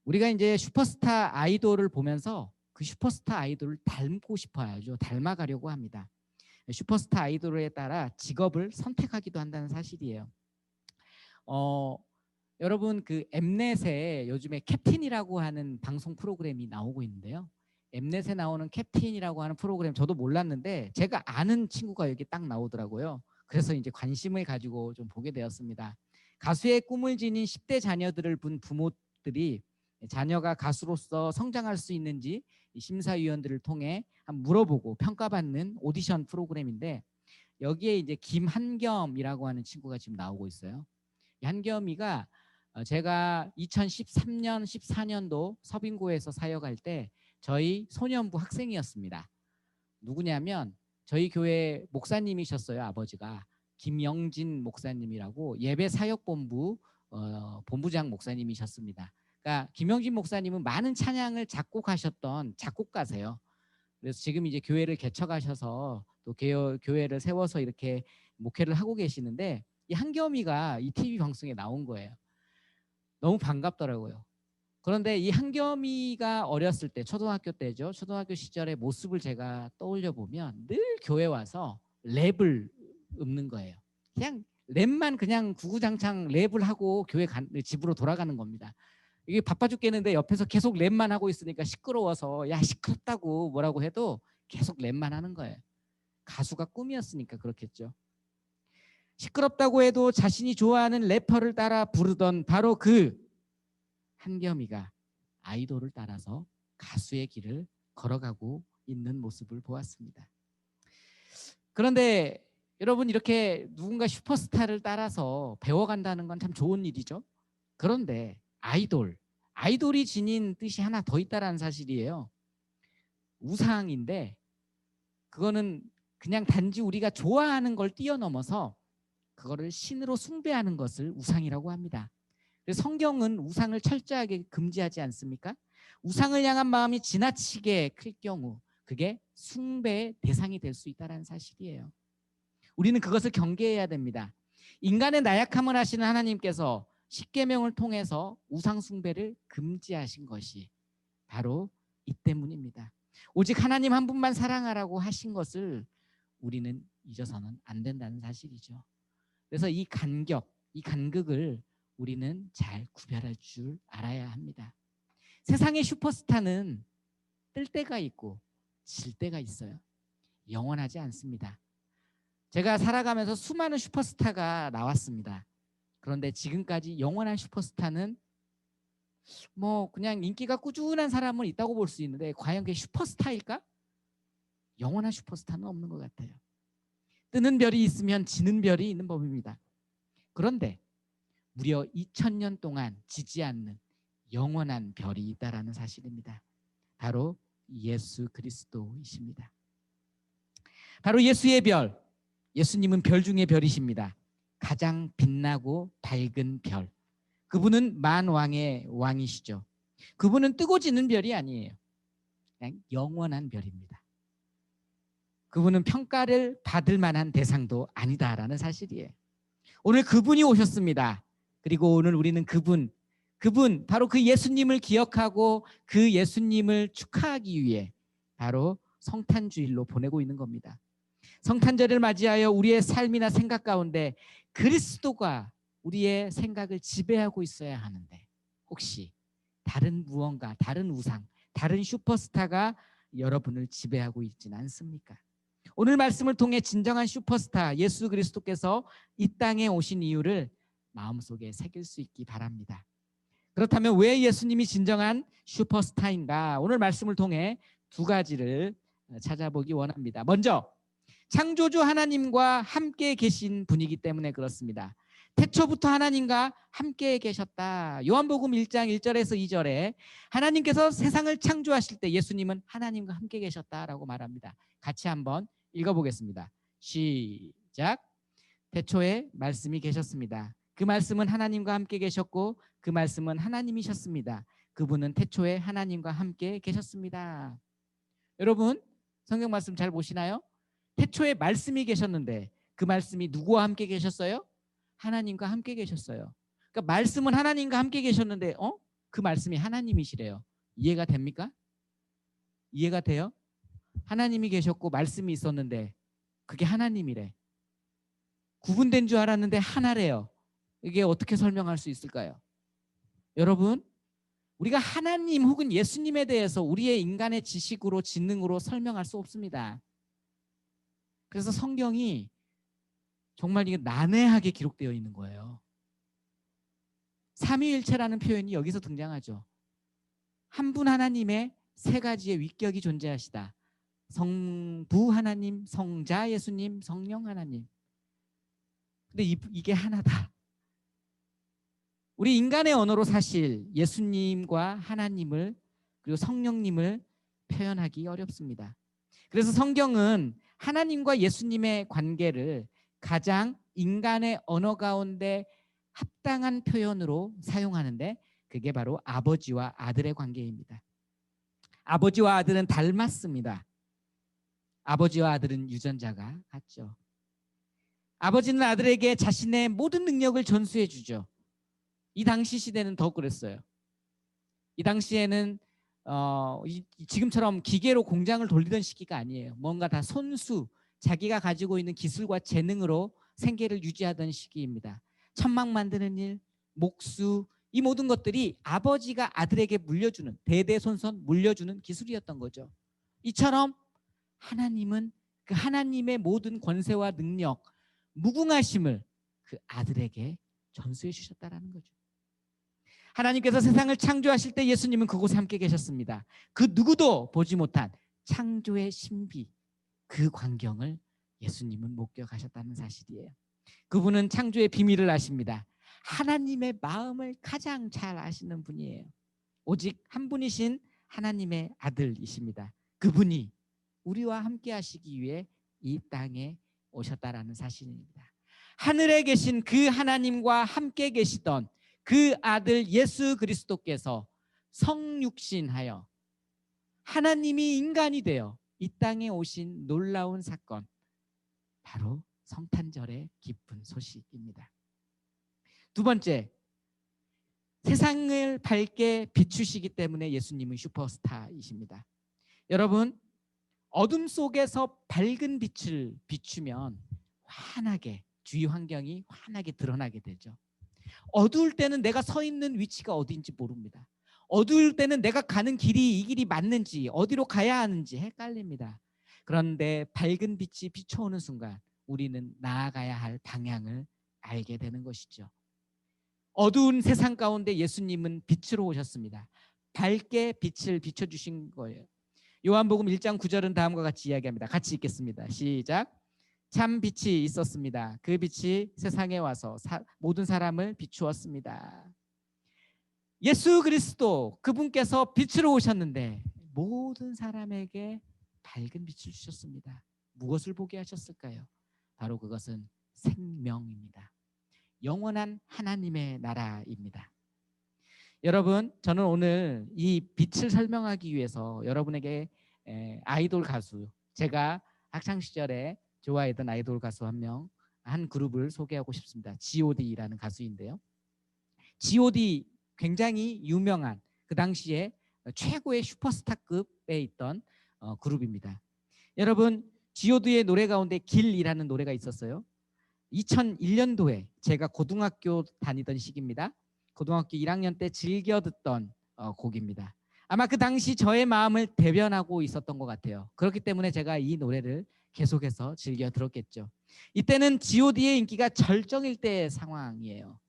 우리가 이제 슈퍼스타 아이돌을 보면서 그 슈퍼스타 아이돌을 닮고 싶어야죠. 닮아가려고 합니다. 슈퍼스타 아이돌에 따라 직업을 선택하기도 한다는 사실이에요. 여러분 그 엠넷에 요즘에 캡틴이라고 하는 방송 프로그램이 나오고 있는데요. 엠넷에 나오는 캡틴이라고 하는 프로그램 저도 몰랐는데 제가 아는 친구가 여기 딱 나오더라고요. 그래서 이제 관심을 가지고 좀 보게 되었습니다. 가수의 꿈을 지닌 10대 자녀들을 본 부모들이 자녀가 가수로서 성장할 수 있는지 심사위원들을 통해 한번 물어보고 평가받는 오디션 프로그램인데 여기에 이제 김한겸이라고 하는 친구가 지금 나오고 있어요. 한겸이가 제가 2013년, 14년도 서빙고에서 사역할 때 저희 소년부 학생이었습니다. 누구냐면 저희 교회 목사님이셨어요. 아버지가 김영진 목사님이라고 예배사역본부 본부장 목사님이셨습니다. 그러니까 김영진 목사님은 많은 찬양을 작곡하셨던 작곡가세요. 그래서 지금 이제 교회를 개척하셔서 또 교회를 세워서 이렇게 목회를 하고 계시는데 이 한겸이가 이 TV 방송에 나온 거예요. 너무 반갑더라고요. 그런데 이 한겸이가 어렸을 때 초등학교 때죠. 초등학교 시절의 모습을 제가 떠올려 보면 늘 교회 와서 랩을 읊는 거예요. 그냥 랩만 그냥 구구장창 랩을 하고 집으로 돌아가는 겁니다. 이게 바빠 죽겠는데 옆에서 계속 랩만 하고 있으니까 시끄러워서 야 시끄럽다고 뭐라고 해도 계속 랩만 하는 거예요. 가수가 꿈이었으니까 그렇겠죠. 시끄럽다고 해도 자신이 좋아하는 래퍼를 따라 부르던 바로 그 한겸이가 아이돌을 따라서 가수의 길을 걸어가고 있는 모습을 보았습니다. 그런데 여러분 이렇게 누군가 슈퍼스타를 따라서 배워간다는 건 참 좋은 일이죠. 그런데 아이돌이 지닌 뜻이 하나 더 있다는 사실이에요. 우상인데 그거는 그냥 단지 우리가 좋아하는 걸 뛰어넘어서 그거를 신으로 숭배하는 것을 우상이라고 합니다. 그래서 성경은 우상을 철저하게 금지하지 않습니까? 우상을 향한 마음이 지나치게 클 경우 그게 숭배의 대상이 될 수 있다는 사실이에요. 우리는 그것을 경계해야 됩니다. 인간의 나약함을 아시는 하나님께서 십계명을 통해서 우상 숭배를 금지하신 것이 바로 이 때문입니다. 오직 하나님 한 분만 사랑하라고 하신 것을 우리는 잊어서는 안 된다는 사실이죠. 그래서 이 간극을 우리는 잘 구별할 줄 알아야 합니다. 세상의 슈퍼스타는 뜰 때가 있고 질 때가 있어요. 영원하지 않습니다. 제가 살아가면서 수많은 슈퍼스타가 나왔습니다. 그런데 지금까지 영원한 슈퍼스타는 뭐 그냥 인기가 꾸준한 사람은 있다고 볼 수 있는데 과연 그게 슈퍼스타일까? 영원한 슈퍼스타는 없는 것 같아요. 뜨는 별이 있으면 지는 별이 있는 법입니다. 그런데 무려 2000년 동안 지지 않는 영원한 별이 있다라는 사실입니다. 바로 예수 그리스도이십니다. 바로 예수의 별, 예수님은 별 중에 별이십니다. 가장 빛나고 밝은 별. 그분은 만왕의 왕이시죠. 그분은 뜨고 지는 별이 아니에요. 그냥 영원한 별입니다. 그분은 평가를 받을 만한 대상도 아니다라는 사실이에요. 오늘 그분이 오셨습니다. 그리고 오늘 우리는 그분 바로 그 예수님을 기억하고 그 예수님을 축하하기 위해 바로 성탄주일로 보내고 있는 겁니다. 성탄절을 맞이하여 우리의 삶이나 생각 가운데 그리스도가 우리의 생각을 지배하고 있어야 하는데 혹시 다른 무언가, 다른 우상, 다른 슈퍼스타가 여러분을 지배하고 있지는 않습니까? 오늘 말씀을 통해 진정한 슈퍼스타 예수 그리스도께서 이 땅에 오신 이유를 마음속에 새길 수 있기 바랍니다. 그렇다면 왜 예수님이 진정한 슈퍼스타인가? 오늘 말씀을 통해 두 가지를 찾아보기 원합니다. 먼저 창조주 하나님과 함께 계신 분이기 때문에 그렇습니다. 태초부터 하나님과 함께 계셨다. 요한복음 1장 1절에서 2절에 하나님께서 세상을 창조하실 때 예수님은 하나님과 함께 계셨다라고 말합니다. 같이 한번 읽어보겠습니다. 시작. 태초에 말씀이 계셨습니다. 그 말씀은 하나님과 함께 계셨고 그 말씀은 하나님이셨습니다. 그분은 태초에 하나님과 함께 계셨습니다. 여러분 성경 말씀 잘 보시나요? 태초에 말씀이 계셨는데 그 말씀이 누구와 함께 계셨어요? 하나님과 함께 계셨어요. 그러니까 말씀은 하나님과 함께 계셨는데 그 말씀이 하나님이시래요. 이해가 됩니까? 이해가 돼요? 하나님이 계셨고 말씀이 있었는데 그게 하나님이래. 구분된 줄 알았는데 하나래요. 이게 어떻게 설명할 수 있을까요? 여러분 우리가 하나님 혹은 예수님에 대해서 우리의 인간의 지식으로 지능으로 설명할 수 없습니다. 그래서 성경이 정말 이게 난해하게 기록되어 있는 거예요. 삼위일체라는 표현이 여기서 등장하죠. 한 분 하나님의 세 가지의 위격이 존재하시다. 성부 하나님, 성자 예수님, 성령 하나님. 근데 이게 하나다. 우리 인간의 언어로 사실 예수님과 하나님을 그리고 성령님을 표현하기 어렵습니다. 그래서 성경은 하나님과 예수님의 관계를 가장 인간의 언어 가운데 합당한 표현으로 사용하는데 그게 바로 아버지와 아들의 관계입니다. 아버지와 아들은 닮았습니다. 아버지와 아들은 유전자가 같죠. 아버지는 아들에게 자신의 모든 능력을 전수해 주죠. 이 당시 시대는 더 그랬어요. 이 당시에는 지금처럼 기계로 공장을 돌리던 시기가 아니에요. 뭔가 다 손수, 자기가 가지고 있는 기술과 재능으로 생계를 유지하던 시기입니다. 천막 만드는 일, 목수, 이 모든 것들이 아버지가 아들에게 물려주는, 대대손손 물려주는 기술이었던 거죠. 이처럼 하나님은 그 하나님의 모든 권세와 능력, 무궁하심을 그 아들에게 전수해 주셨다라는 거죠. 하나님께서 세상을 창조하실 때 예수님은 그곳에 함께 계셨습니다. 그 누구도 보지 못한 창조의 신비, 그 광경을 예수님은 목격하셨다는 사실이에요. 그분은 창조의 비밀을 아십니다. 하나님의 마음을 가장 잘 아시는 분이에요. 오직 한 분이신 하나님의 아들이십니다. 그분이 우리와 함께 하시기 위해 이 땅에 오셨다라는 사실입니다. 하늘에 계신 그 하나님과 함께 계시던 그 아들 예수 그리스도께서 성육신하여 하나님이 인간이 되어 이 땅에 오신 놀라운 사건, 바로 성탄절의 기쁜 소식입니다. 두 번째, 세상을 밝게 비추시기 때문에 예수님은 슈퍼스타이십니다. 여러분, 어둠 속에서 밝은 빛을 비추면 환하게, 주위 환경이 환하게 드러나게 되죠. 어두울 때는 내가 서 있는 위치가 어디인지 모릅니다. 어두울 때는 내가 가는 길이 이 길이 맞는지, 어디로 가야 하는지 헷갈립니다. 그런데 밝은 빛이 비춰오는 순간 우리는 나아가야 할 방향을 알게 되는 것이죠. 어두운 세상 가운데 예수님은 빛으로 오셨습니다. 밝게 빛을 비춰주신 거예요. 요한복음 1장 9절은 다음과 같이 이야기합니다. 같이 읽겠습니다. 시작. 참 빛이 있었습니다. 그 빛이 세상에 와서 모든 사람을 비추었습니다. 예수 그리스도 그분께서 빛으로 오셨는데 모든 사람에게 밝은 빛을 주셨습니다. 무엇을 보게 하셨을까요? 바로 그것은 생명입니다. 영원한 하나님의 나라입니다. 여러분, 저는 오늘 이 빛을 설명하기 위해서 여러분에게 아이돌 가수, 제가 학창 시절에 좋아했던 아이돌 가수 한 그룹을 소개하고 싶습니다. G.O.D라는 가수인데요. G.O.D 굉장히 유명한 그 당시에 최고의 슈퍼스타급에 있던 그룹입니다. 여러분, G.O.D의 노래 가운데 길이라는 노래가 있었어요. 2001년도에 제가 고등학교 다니던 시기입니다. 고등학교 1학년 때 즐겨 듣던 곡입니다. 아마 그 당시 저의 마음을 대변하고 있었던 것 같아요. 그렇기 때문에 제가 이 노래를 계속해서 즐겨 들었겠죠. 이때는 G.O.D의 인기가 절정일 때의 상황이에요.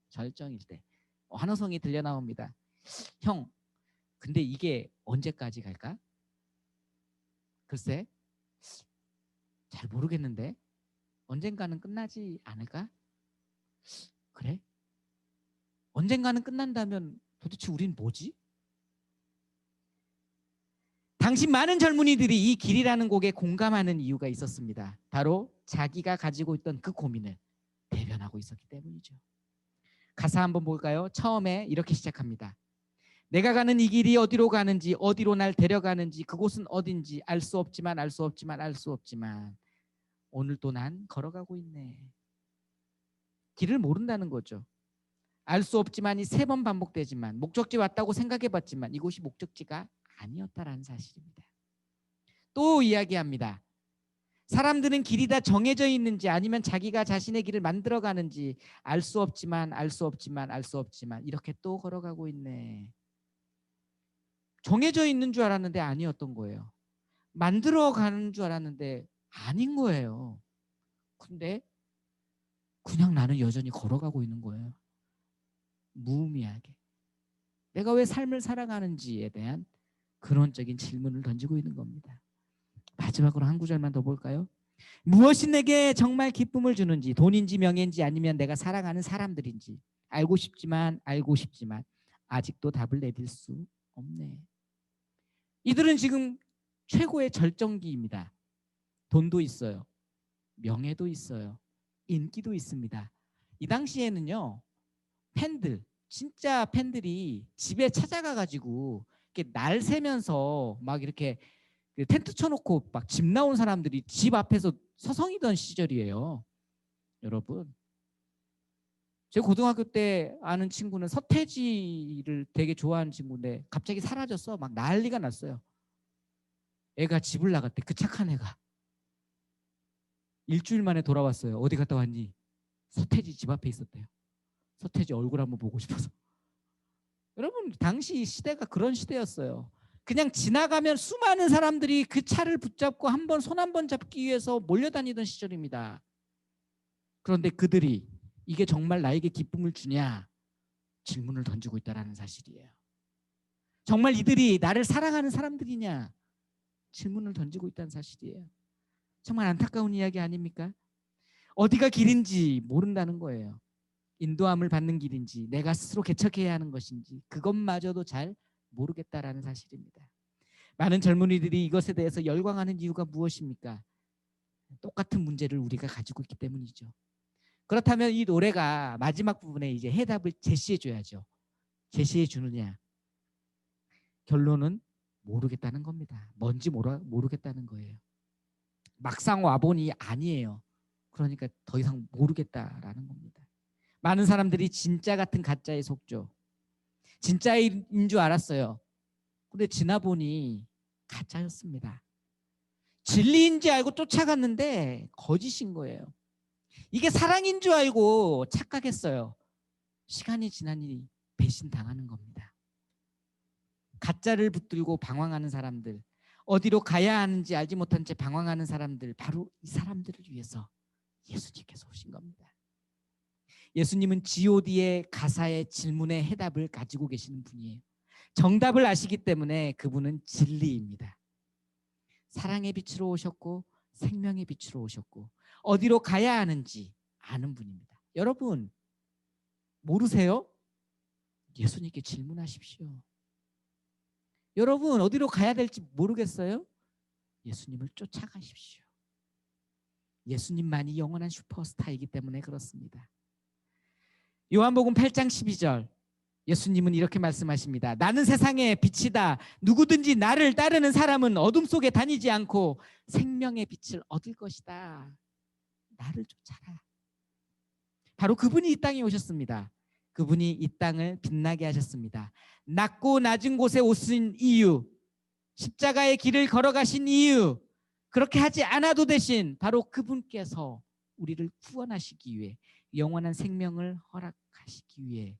절정일 때. 환호성이 들려 나옵니다. 형, 근데 이게 언제까지 갈까? 글쎄, 잘 모르겠는데 언젠가는 끝나지 않을까? 그래? 언젠가는 끝난다면 도대체 우린 뭐지? 당시 많은 젊은이들이 이 길이라는 곡에 공감하는 이유가 있었습니다. 바로 자기가 가지고 있던 그 고민을 발전하고 있었기 때문이죠. 가사 한번 볼까요? 처음에 이렇게 시작합니다. 내가 가는 이 길이 어디로 가는지, 어디로 날 데려가는지, 그곳은 어딘지 알 수 없지만 알 수 없지만 알 수 없지만 오늘 또 난 걸어가고 있네. 길을 모른다는 거죠. 알 수 없지만이 3번 반복되지만, 목적지 왔다고 생각해봤지만 이곳이 목적지가 아니었다라는 사실입니다. 또 이야기합니다. 사람들은 길이 다 정해져 있는지 아니면 자기가 자신의 길을 만들어가는지 알 수 없지만 알 수 없지만 알 수 없지만 이렇게 또 걸어가고 있네. 정해져 있는 줄 알았는데 아니었던 거예요. 만들어가는 줄 알았는데 아닌 거예요. 근데 그냥 나는 여전히 걸어가고 있는 거예요. 무의미하게. 내가 왜 삶을 살아가는지에 대한 근원적인 질문을 던지고 있는 겁니다. 마지막으로 한 구절만 더 볼까요? 무엇이 내게 정말 기쁨을 주는지, 돈인지 명예인지 아니면 내가 사랑하는 사람들인지 알고 싶지만 아직도 답을 내릴 수 없네. 이들은 지금 최고의 절정기입니다. 돈도 있어요. 명예도 있어요. 인기도 있습니다. 이 당시에는요, 팬들, 진짜 팬들이 집에 찾아가가지고 이렇게 날 새면서 막 이렇게 텐트 쳐놓고 막 집 나온 사람들이 집 앞에서 서성이던 시절이에요. 여러분, 제 고등학교 때 아는 친구는 서태지를 되게 좋아하는 친구인데 갑자기 사라졌어. 막 난리가 났어요. 애가 집을 나갔대. 그 착한 애가. 일주일 만에 돌아왔어요. 어디 갔다 왔니? 서태지 집 앞에 있었대요. 서태지 얼굴 한번 보고 싶어서. 여러분, 당시 시대가 그런 시대였어요. 그냥 지나가면 수많은 사람들이 그 차를 붙잡고 손 한 번 잡기 위해서 몰려다니던 시절입니다. 그런데 그들이 이게 정말 나에게 기쁨을 주냐? 질문을 던지고 있다는 사실이에요. 정말 이들이 나를 사랑하는 사람들이냐? 질문을 던지고 있다는 사실이에요. 정말 안타까운 이야기 아닙니까? 어디가 길인지 모른다는 거예요. 인도함을 받는 길인지 내가 스스로 개척해야 하는 것인지 그것마저도 잘 모르겠다라는 사실입니다. 많은 젊은이들이 이것에 대해서 열광하는 이유가 무엇입니까? 똑같은 문제를 우리가 가지고 있기 때문이죠. 그렇다면 이 노래가 마지막 부분에 이제 해답을 제시해 줘야죠. 제시해 주느냐? 결론은 모르겠다는 겁니다. 뭔지 모르겠다는 거예요. 막상 와보니 아니에요. 그러니까 더 이상 모르겠다라는 겁니다. 많은 사람들이 진짜 같은 가짜에 속죠. 진짜인 줄 알았어요. 근데 지나보니 가짜였습니다. 진리인지 알고 쫓아갔는데 거짓인 거예요. 이게 사랑인 줄 알고 착각했어요. 시간이 지나니 배신당하는 겁니다. 가짜를 붙들고 방황하는 사람들, 어디로 가야 하는지 알지 못한 채 방황하는 사람들, 바로 이 사람들을 위해서 예수님께서 오신 겁니다. 예수님은 G.O.D의 가사의 질문의 해답을 가지고 계시는 분이에요. 정답을 아시기 때문에 그분은 진리입니다. 사랑의 빛으로 오셨고 생명의 빛으로 오셨고 어디로 가야 하는지 아는 분입니다. 여러분, 모르세요? 예수님께 질문하십시오. 여러분, 어디로 가야 될지 모르겠어요? 예수님을 쫓아가십시오. 예수님만이 영원한 슈퍼스타이기 때문에 그렇습니다. 요한복음 8장 12절, 예수님은 이렇게 말씀하십니다. 나는 세상의 빛이다. 누구든지 나를 따르는 사람은 어둠 속에 다니지 않고 생명의 빛을 얻을 것이다. 나를 쫓아라. 바로 그분이 이 땅에 오셨습니다. 그분이 이 땅을 빛나게 하셨습니다. 낮고 낮은 곳에 오신 이유, 십자가의 길을 걸어가신 이유, 그렇게 하지 않아도 되신 바로 그분께서 우리를 구원하시기 위해 영원한 생명을 허락하시기 위해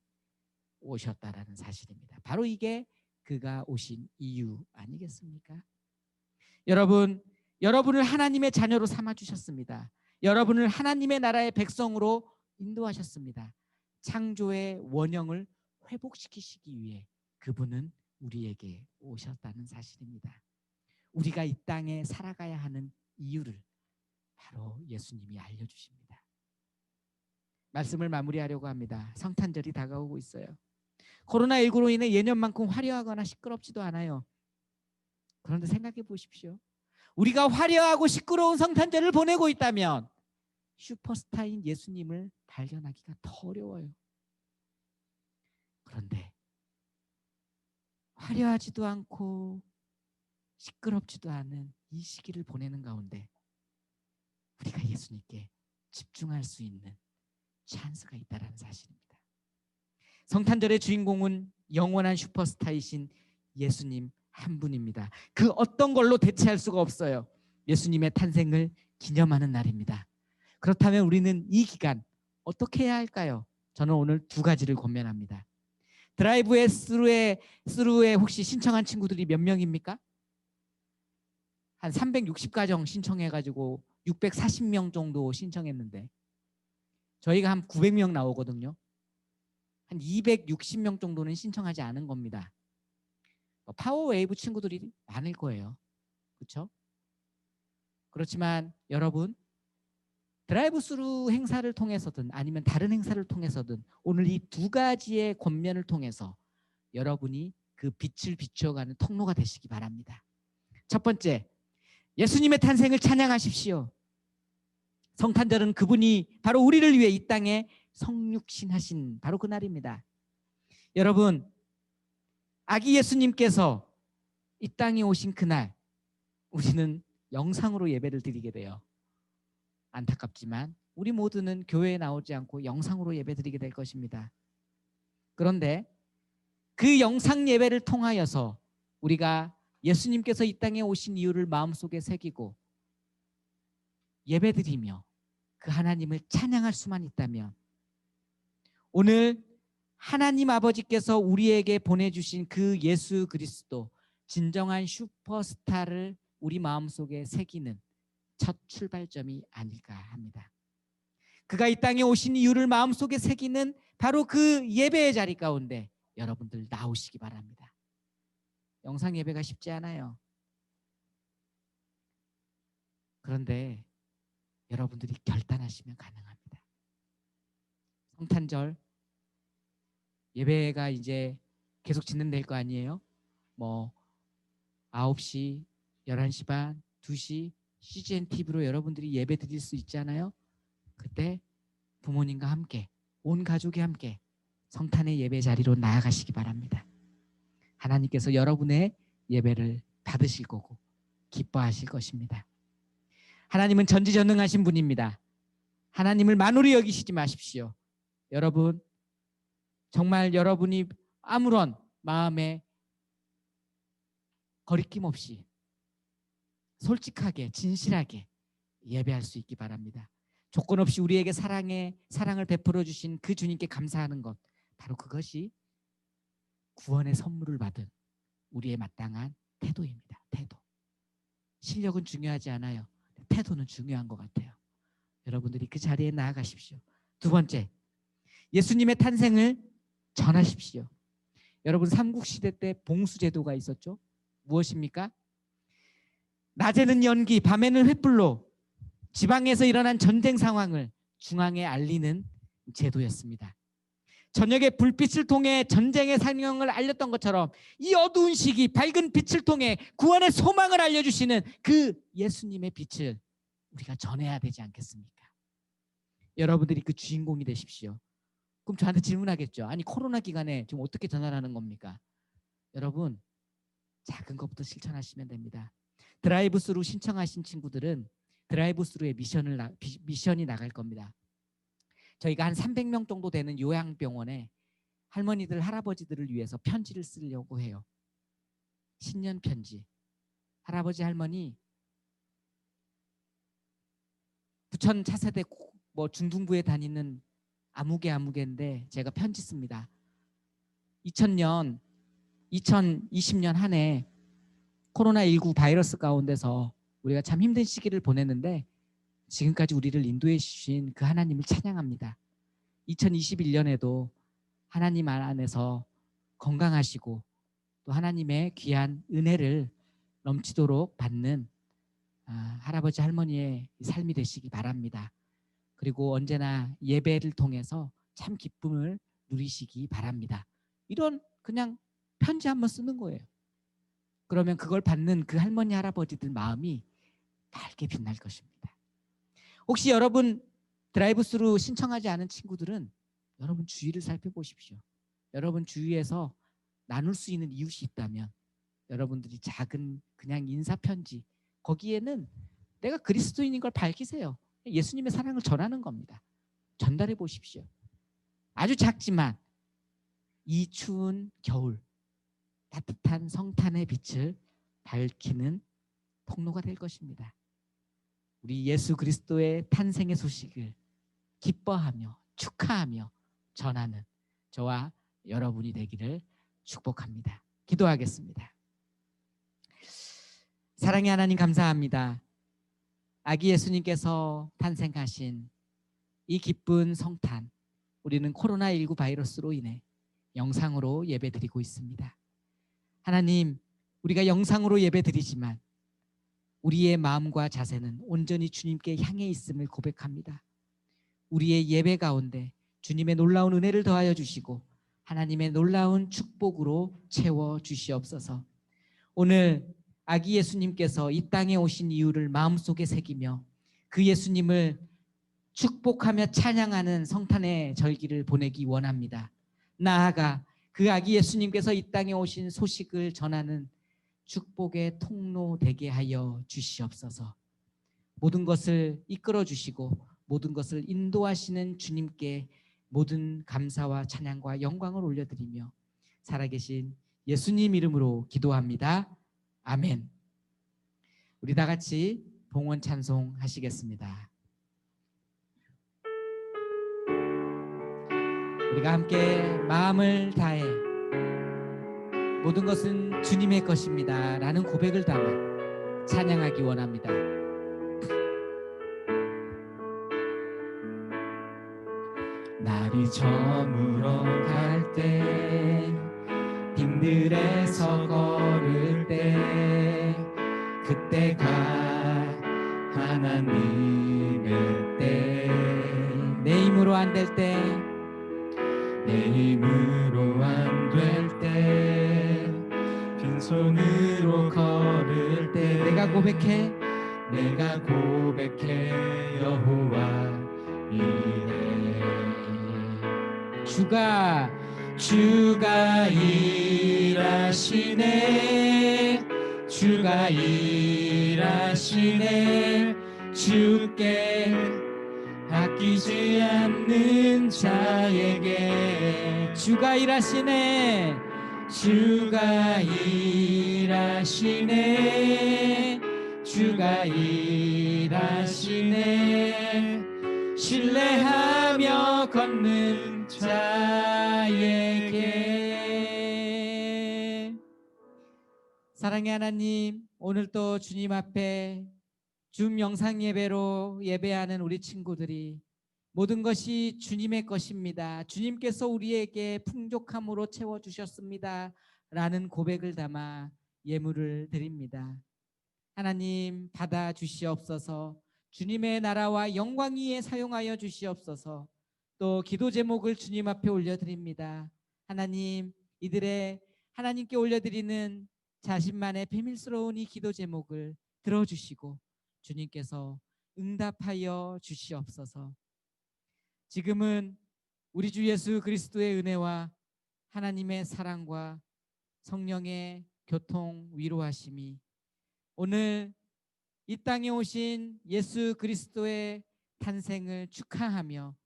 오셨다라는 사실입니다. 바로 이게 그가 오신 이유 아니겠습니까? 여러분을 하나님의 자녀로 삼아주셨습니다. 여러분을 하나님의 나라의 백성으로 인도하셨습니다. 창조의 원형을 회복시키시기 위해 그분은 우리에게 오셨다는 사실입니다. 우리가 이 땅에 살아가야 하는 이유를 바로 예수님이 알려주십니다. 말씀을 마무리하려고 합니다. 성탄절이 다가오고 있어요. 코로나19로 인해 예년만큼 화려하거나 시끄럽지도 않아요. 그런데 생각해 보십시오. 우리가 화려하고 시끄러운 성탄절을 보내고 있다면 슈퍼스타인 예수님을 발견하기가 더 어려워요. 그런데 화려하지도 않고 시끄럽지도 않은 이 시기를 보내는 가운데 우리가 예수님께 집중할 수 있는 찬스가 있다는 사실입니다. 성탄절의 주인공은 영원한 슈퍼스타이신 예수님 한 분입니다. 그 어떤 걸로 대체할 수가 없어요. 예수님의 탄생을 기념하는 날입니다. 그렇다면 우리는 이 기간 어떻게 해야 할까요? 저는 오늘 두 가지를 권면합니다. 드라이브에 스루에 혹시 신청한 친구들이 몇 명입니까? 한 360가정 신청해가지고 640명 정도 신청했는데 저희가 한 900명 나오거든요. 한 260명 정도는 신청하지 않은 겁니다. 파워웨이브 친구들이 많을 거예요. 그렇죠? 그렇지만 여러분, 드라이브 스루 행사를 통해서든 아니면 다른 행사를 통해서든 오늘 이 두 가지의 권면을 통해서 여러분이 그 빛을 비추어가는 통로가 되시기 바랍니다. 첫 번째, 예수님의 탄생을 찬양하십시오. 성탄절은 그분이 바로 우리를 위해 이 땅에 성육신하신 바로 그날입니다. 여러분, 아기 예수님께서 이 땅에 오신 그날 우리는 영상으로 예배를 드리게 돼요. 안타깝지만 우리 모두는 교회에 나오지 않고 영상으로 예배드리게 될 것입니다. 그런데 그 영상 예배를 통하여서 우리가 예수님께서 이 땅에 오신 이유를 마음속에 새기고 예배드리며 그 하나님을 찬양할 수만 있다면 오늘 하나님 아버지께서 우리에게 보내주신 그 예수 그리스도 진정한 슈퍼스타를 우리 마음속에 새기는 첫 출발점이 아닐까 합니다. 그가 이 땅에 오신 이유를 마음속에 새기는 바로 그 예배의 자리 가운데 여러분들 나오시기 바랍니다. 영상 예배가 쉽지 않아요. 그런데 여러분들이 결단하시면 가능합니다. 성탄절 예배가 이제 계속 진행될 거 아니에요? 뭐 9시, 11시 반, 2시 CGN TV로 여러분들이 예배 드릴 수 있잖아요. 그때 부모님과 함께 온 가족이 함께 성탄의 예배 자리로 나아가시기 바랍니다. 하나님께서 여러분의 예배를 받으실 거고 기뻐하실 것입니다. 하나님은 전지전능하신 분입니다. 하나님을 만홀히 여기시지 마십시오. 여러분, 정말 여러분이 아무런 마음에 거리낌 없이 솔직하게 진실하게 예배할 수 있기 바랍니다. 조건 없이 우리에게 사랑을 베풀어 주신 그 주님께 감사하는 것, 바로 그것이 구원의 선물을 받은 우리의 마땅한 태도입니다. 태도. 실력은 중요하지 않아요. 태도는 중요한 것 같아요. 여러분들이 그 자리에 나아가십시오. 두 번째, 예수님의 탄생을 전하십시오. 여러분, 삼국시대 때 봉수제도가 있었죠. 무엇입니까? 낮에는 연기, 밤에는 횃불로 지방에서 일어난 전쟁 상황을 중앙에 알리는 제도였습니다. 저녁에 불빛을 통해 전쟁의 상황을 알렸던 것처럼 이 어두운 시기 밝은 빛을 통해 구원의 소망을 알려주시는 그 예수님의 빛을 우리가 전해야 되지 않겠습니까? 여러분들이 그 주인공이 되십시오. 그럼 저한테 질문하겠죠. 아니, 코로나 기간에 지금 어떻게 전환하는 겁니까? 여러분, 작은 것부터 실천하시면 됩니다. 드라이브 스루 신청하신 친구들은 드라이브 스루의 미션이 나갈 겁니다. 저희가 한 300명 정도 되는 요양병원에 할머니들, 할아버지들을 위해서 편지를 쓰려고 해요. 신년 편지. 할아버지, 할머니 부천 차세대 뭐 중등부에 다니는 아무개인데 제가 편지 씁니다. 2020년 한 해 코로나19 바이러스 가운데서 우리가 참 힘든 시기를 보냈는데 지금까지 우리를 인도해 주신 그 하나님을 찬양합니다. 2021년에도 하나님 안에서 건강하시고 또 하나님의 귀한 은혜를 넘치도록 받는 할아버지 할머니의 삶이 되시기 바랍니다. 그리고 언제나 예배를 통해서 참 기쁨을 누리시기 바랍니다. 이런 그냥 편지 한번 쓰는 거예요. 그러면 그걸 받는 그 할머니 할아버지들 마음이 밝게 빛날 것입니다. 혹시 여러분 드라이브스루 신청하지 않은 친구들은 여러분 주위를 살펴보십시오. 여러분 주위에서 나눌 수 있는 이웃이 있다면 여러분들이 작은 그냥 인사편지, 거기에는 내가 그리스도인인 걸 밝히세요. 예수님의 사랑을 전하는 겁니다. 전달해 보십시오. 아주 작지만 이 추운 겨울 따뜻한 성탄의 빛을 밝히는 통로가 될 것입니다. 우리 예수 그리스도의 탄생의 소식을 기뻐하며 축하하며 전하는 저와 여러분이 되기를 축복합니다. 기도하겠습니다. 사랑의 하나님, 감사합니다. 아기 예수님께서 탄생하신 이 기쁜 성탄, 우리는 코로나19 바이러스로 인해 영상으로 예배드리고 있습니다. 하나님, 우리가 영상으로 예배드리지만 우리의 마음과 자세는 온전히 주님께 향해 있음을 고백합니다. 우리의 예배 가운데 주님의 놀라운 은혜를 더하여 주시고 하나님의 놀라운 축복으로 채워 주시옵소서. 오늘 아기 예수님께서 이 땅에 오신 이유를 마음속에 새기며 그 예수님을 축복하며 찬양하는 성탄의 절기를 보내기 원합니다. 나아가 그 아기 예수님께서 이 땅에 오신 소식을 전하는 축복의 통로 되게 하여 주시옵소서. 모든 것을 이끌어 주시고 모든 것을 인도하시는 주님께 모든 감사와 찬양과 영광을 올려드리며 살아계신 예수님 이름으로 기도합니다. 아멘. 우리 다 같이 봉헌 찬송 하시겠습니다. 우리가 함께 마음을 다해 모든 것은 주님의 것입니다 라는 고백을 담아 찬양하기 원합니다. 날이 저물어 갈 때 빈들에서 걸을 때 그때가 하나님의 때 내 힘으로 안 될 때 내 힘으로 안 될 때 빈손으로 걸을 때 내가 고백해 여호와 이래 주가 일하시네 주가 일하시네 주께 아끼지 않는 자에게 주가 일하시네 주가 일하시네 주가 일하시네 신뢰하며 걷는 자에게. 사랑의 하나님, 오늘도 주님 앞에 줌 영상 예배로 예배하는 우리 친구들이 모든 것이 주님의 것입니다. 주님께서 우리에게 풍족함으로 채워주셨습니다 라는 고백을 담아 예물을 드립니다. 하나님, 받아 주시옵소서. 주님의 나라와 영광 위에 사용하여 주시옵소서. 또 기도 제목을 주님 앞에 올려드립니다. 하나님, 이들의 하나님께 올려드리는 자신만의 비밀스러운 이 기도 제목을 들어주시고 주님께서 응답하여 주시옵소서. 지금은 우리 주 예수 그리스도의 은혜와 하나님의 사랑과 성령의 교통 위로하심이 오늘 이 땅에 오신 예수 그리스도의 탄생을 축하하며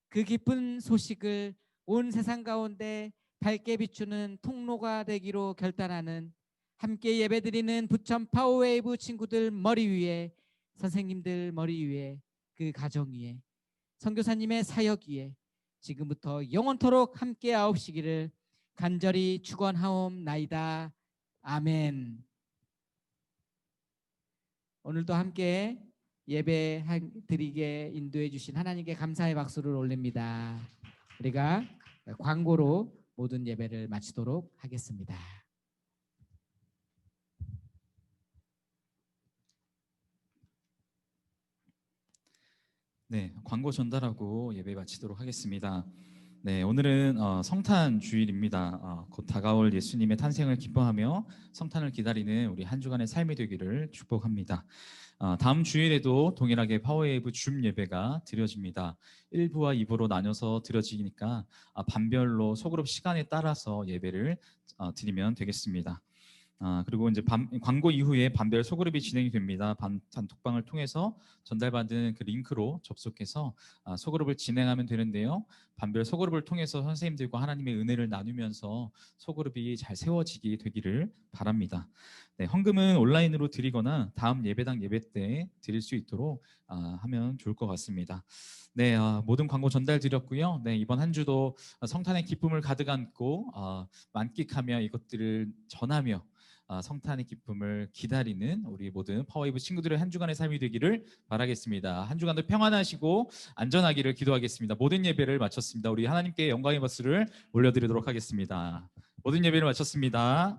그 기쁜 소식을 온 세상 가운데 밝게 비추는 통로가 되기로 결단하는 함께 예배드리는 부천 파워웨이브 친구들 머리 위에, 선생님들 머리 위에, 그 가정 위에, 선교사님의 사역 위에 지금부터 영원토록 함께 하옵시기를 간절히 축원하옵나이다. 아멘. 오늘도 함께 예배 드리게 인도해 주신 하나님께 감사의 박수를 올립니다. 우리가 광고로 모든 예배를 마치도록 하겠습니다.
네, 광고 전달하고 예배 마치도록 하겠습니다. 네, 오늘은 성탄 주일입니다. 곧 다가올 예수님의 탄생을 기뻐하며 성탄을 기다리는 우리 한 주간의 삶이 되기를 축복합니다. 다음 주일에도 동일하게 파워웨이브 줌 예배가 드려집니다. 1부와 2부로 나눠서 드려지니까 반별로 소그룹 시간에 따라서 예배를 드리면 되겠습니다. 그리고 이제 광고 이후에 반별 소그룹이 진행이 됩니다. 단톡방을 통해서 전달받은 그 링크로 접속해서 소그룹을 진행하면 되는데요. 반별 소그룹을 통해서 선생님들과 하나님의 은혜를 나누면서 소그룹이 잘 세워지게 되기를 바랍니다. 네, 헌금은 온라인으로 드리거나 다음 예배당 예배 때 드릴 수 있도록 하면 좋을 것 같습니다. 네, 모든 광고 전달 드렸고요. 네, 이번 한 주도 성탄의 기쁨을 가득 안고 만끽하며 이것들을 전하며 성탄의 기쁨을 기다리는 우리 모든 파워웨이브 친구들의 한 주간의 삶이 되기를 바라겠습니다. 한 주간도 평안하시고 안전하기를 기도하겠습니다. 모든 예배를 마쳤습니다. 우리 하나님께 영광의 박수를 올려드리도록 하겠습니다. 모든 예배를 마쳤습니다.